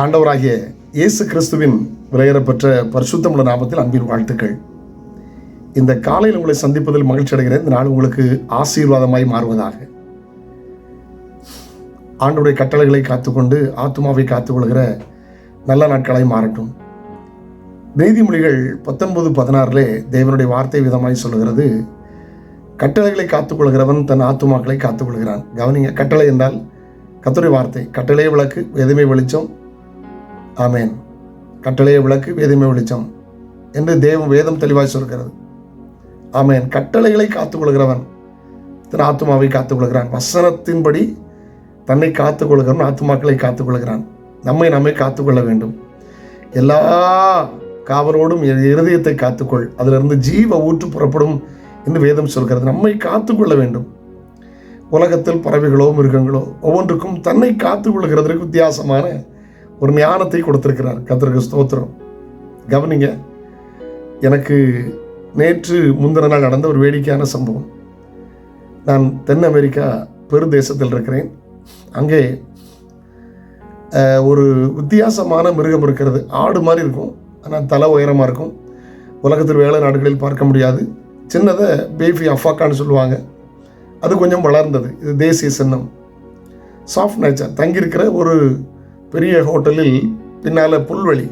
ஆண்டவராகிய இயேசு கிறிஸ்துவின் விலையேறப்பெற்ற பரிசுத்தமுள்ள நாமத்தில் அன்பின் வாழ்த்துக்கள். இந்த காலையில் உங்களை சந்திப்பதில் மகிழ்ச்சி அடைகிறேன். இந்த நாள் உங்களுக்கு ஆசீர்வாதமாய் மாறுவதாக. ஆண்டவருடைய கட்டளைகளை காத்துக்கொண்டு ஆத்துமாவை காத்துக்கொள்கிற நல்ல நாட்களாய் மாறட்டும். நீதிமொழிகள் 19:16 தேவனுடைய வார்த்தை விதமாய் சொல்லுகிறது, கட்டளைகளை காத்துக்கொள்கிறவன் தன் ஆத்துமாக்களை காத்துக்கொள்கிறான். கவனிங்க, கட்டளை என்றால் கர்த்தருடைய வார்த்தை. கட்டளையே விளக்கு, வேதமே வெளிச்சம். ஆமேன். கட்டளையே விளக்கு, வேதமே வெளிச்சம் என்று வேதம் தெளிவாய் சொல்கிறது. ஆமேன். கட்டளைகளை காத்துக்கொள்கிறவன் தன் ஆத்துமாவை காத்துக்கொள்கிறான். வசனத்தின்படி தன்னை காத்துக்கொள்கிறவன் ஆத்துமாக்களை காத்துக்கொள்கிறான். நம்மை காத்துக்கொள்ள வேண்டும். எல்லா காவலோடும் இருதயத்தை காத்துக்கொள், அதிலிருந்து ஜீவ ஊற்று புறப்படும் என்று வேதம் சொல்கிறது. நம்மை காத்துக்கொள்ள வேண்டும். உலகத்தில் பறவைகளோ மிருகங்களோ ஒவ்வொன்றுக்கும் தன்னை காத்துக்கொள்கிறதுக்கு வித்தியாசமான ஒரு ஞானத்தை கொடுத்திருக்கிறார். கர்த்தருக்கு ஸ்தோத்திரம். கவனிங்க, எனக்கு நேற்று முந்தின நாள் நடந்த ஒரு வேடிக்கையான சம்பவம். நான் தென் அமெரிக்கா பெருதேசத்தில் இருக்கிறேன். அங்கே ஒரு வித்தியாசமான மிருகம் இருக்கிறது. ஆடு மாதிரி இருக்கும், ஆனால் தலை உயரமாக இருக்கும். உலகத்தில் வேலை நாடுகளில் பார்க்க முடியாது. சின்னதை பேபி அஃபாக்கான்னு சொல்லுவாங்க. அது கொஞ்சம் வளர்ந்தது. இது தேசிய சின்னம். Soft nature. தங்கியிருக்கிற ஒரு பெரிய ஹோட்டலில் பின்னால் புல்வெளி.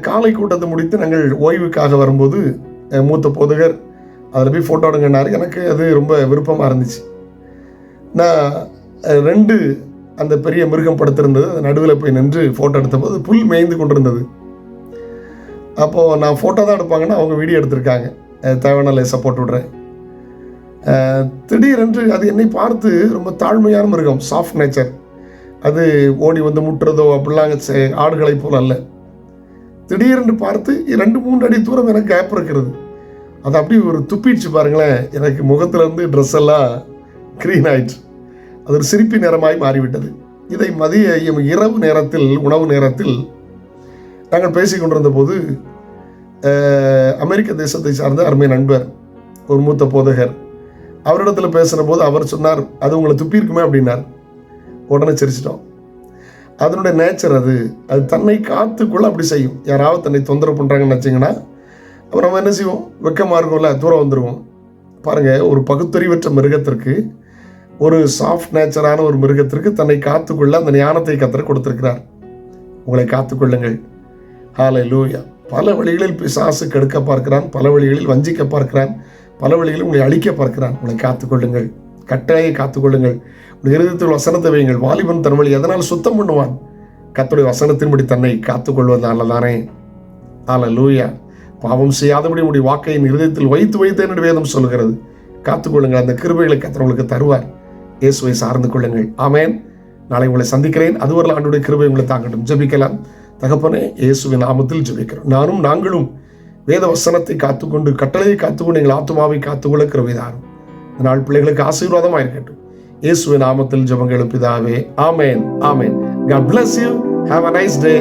காலை கூட்டத்தை முடித்து நாங்கள் ஓய்வுக்காக வரும்போது மூத்த போதகர் அதில் போய் ஃபோட்டோ எடுங்கன்னாரு. எனக்கு அது ரொம்ப விருப்பமாக இருந்துச்சு. நான் 2 அந்த பெரிய மிருகம் படுத்திருந்தது. அது நடுவில் போய் நின்று ஃபோட்டோ எடுத்தபோது புல் மேய்ந்து கொண்டிருந்தது. அப்போது நான் ஃபோட்டோ தான் எடுப்பாங்கன்னா அவங்க வீடியோ எடுத்திருக்காங்க. தேவையான லேசாக போட்டு விட்றேன். திடீரென்று அது என்னை பார்த்து, ரொம்ப தாழ்மையான மிருகம், சாஃப்ட் நேச்சர். அது ஓடி வந்து முட்டுறதோ அப்படிலாம் ஆடுகளை போல் அல்ல. திடீரென்று பார்த்து 2-3 அடி தூரம் எனக்கு கேப் இருக்கிறது. அது அப்படி ஒரு துப்பிடுச்சு பாருங்களேன். எனக்கு முகத்திலேருந்து ட்ரெஸ் எல்லாம் க்ரீன் ஆயிடுச்சு. அது ஒரு சிரிப்பி நிறமாய் மாறிவிட்டது. இதை இரவு நேரத்தில், உணவு நேரத்தில் நாங்கள் பேசி கொண்டிருந்த போது அமெரிக்க தேசத்தை சார்ந்த அருமை நண்பர், ஒரு மூத்த போதகர், அவரிடத்தில் பேசுகிற போது அவர் சொன்னார், அது உங்களை துப்பியிருக்குமே அப்படின்னார். உடனே சிரிச்சிட்டோம். அதனுடைய நேச்சர் அது தன்னை காத்துக்குள்ள அப்படி செய்யும். யாராவது தன்னை தொந்தரவு பண்ணுறாங்கன்னு நினச்சிங்கன்னா அப்புறம் நம்ம என்ன செய்வோம்? வெக்கமாக இருக்கும்ல, தூரம் வந்துடுவோம். பாருங்கள், ஒரு பகுத்தறிவற்ற மிருகத்திற்கு, ஒரு சாஃப்ட் நேச்சரான ஒரு மிருகத்திற்கு தன்னை காத்துக்கொள்ள அந்த ஞானத்தை கர்த்தர் கொடுத்திருக்கிறார். உங்களை காத்துக்கொள்ளுங்கள். ஹல்லேலூயா. பல வழிகளில் பிசாசு கெடுக்க பார்க்கிறான், பல வழிகளில் வஞ்சிக்க பார்க்கிறான், பல வழிகளில் உங்களை அழிக்க பார்க்கிறான். உங்களை காத்துக்கொள்ளுங்கள். கட்டளையை காத்துக்கொள்ளுங்கள். உங்கள் இருதயத்தில் வசனத்தை வையுங்கள். வாலிபன் தன் வழி எதனால் சுத்தம் பண்ணுவான்? கர்த்தருடைய வசனத்தின்படி தன்னை காத்துக்கொள்வதால தானே. ஹல்லேலூயா. பாவம் செய்யாதபடி உடைய வாக்கையின் இருதயத்தில் வைத்து என்று வேதம் சொல்கிறது. காத்துக்கொள்ளுங்கள். அந்த கிருபைகளை கர்த்தர் உங்களுக்கு தருவார். இயேசுவை சார்ந்து கொள்ளுங்கள். ஆமேன். நாளை உங்களை சந்திக்கிறேன். அதுவரை ஆண்டவருடைய கிருபை உங்களை தாங்கட்டும். ஜெபிக்கலாம். தகப்பனே, இயேசுவின் நாமத்தில் ஜெபிக்கிறோம். நாங்களும் வேத வசனத்தை காத்துக்கொண்டு, கட்டளையை காத்துக்கொண்டு எங்கள் ஆத்துமாவை காத்துக்கொள்ள கிருபை தாரும். இந்த நாள் பிள்ளைகளுக்கு ஆசீர்வாதமாக இருக்கட்டும். இயேசுவின் நாமத்தில் ஜெபங்கள் பிதாவே. ஆமேன். ஆமேன். God bless you. Have a nice day.